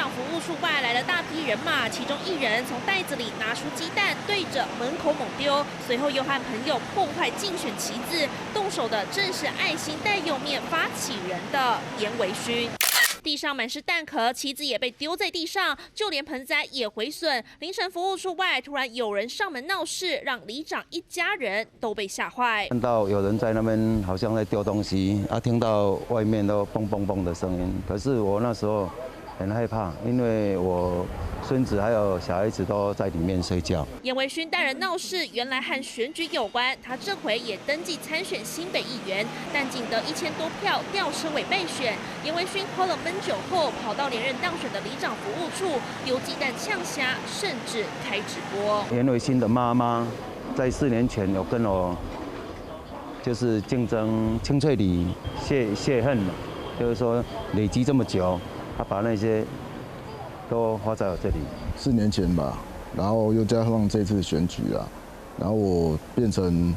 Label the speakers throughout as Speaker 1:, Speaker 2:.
Speaker 1: 长服务处外来了大批人马，其中一人从袋子里拿出鸡蛋，对着门口猛丢，随后又和朋友破坏竞选旗子，动手的正是爱心带釉面发起人的严维勋。地上满是蛋壳，旗子也被丢在地上，就连盆栽也毁损。凌晨服务处外突然有人上门闹事，让里长一家人都被吓坏。
Speaker 2: 看到有人在那边好像在丢东西，听到外面都嘣嘣嘣的声音。可是我那时候很害怕，因为我孙子还有小孩子都在里面睡觉。
Speaker 1: 严维勋带人闹事，原来和选举有关。他这回也登记参选新北议员，但仅得1000多票，吊车尾备选。严维勋喝了闷酒后，跑到连任当选的里长服务处丢鸡蛋呛虾，甚至开直播。
Speaker 2: 严维勋的妈妈在4年前有跟我就是竞争清翠里泄恨，就是说累积这么久，他把那些都花在我这里。
Speaker 3: 4年前吧，然后又加上这次选举啊，然后我变成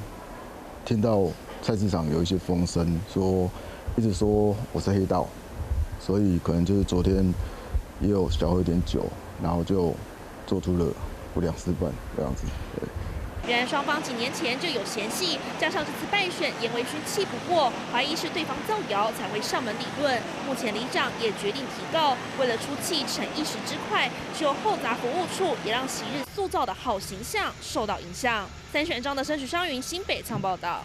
Speaker 3: 听到菜市场有一些风声，一直说我是黑道，所以可能就是昨天也有小喝一点酒，然后就做出了不良示范这样子。对。
Speaker 1: 然而双方几年前就有嫌隙，加上这次败选，严维勋气不过，怀疑是对方造谣才会上门理论。目前里长也决定提告，为了出气逞一时之快，就后杂服务处也让昔日塑造的好形象受到影响。3选张的申许商云新北仓报道。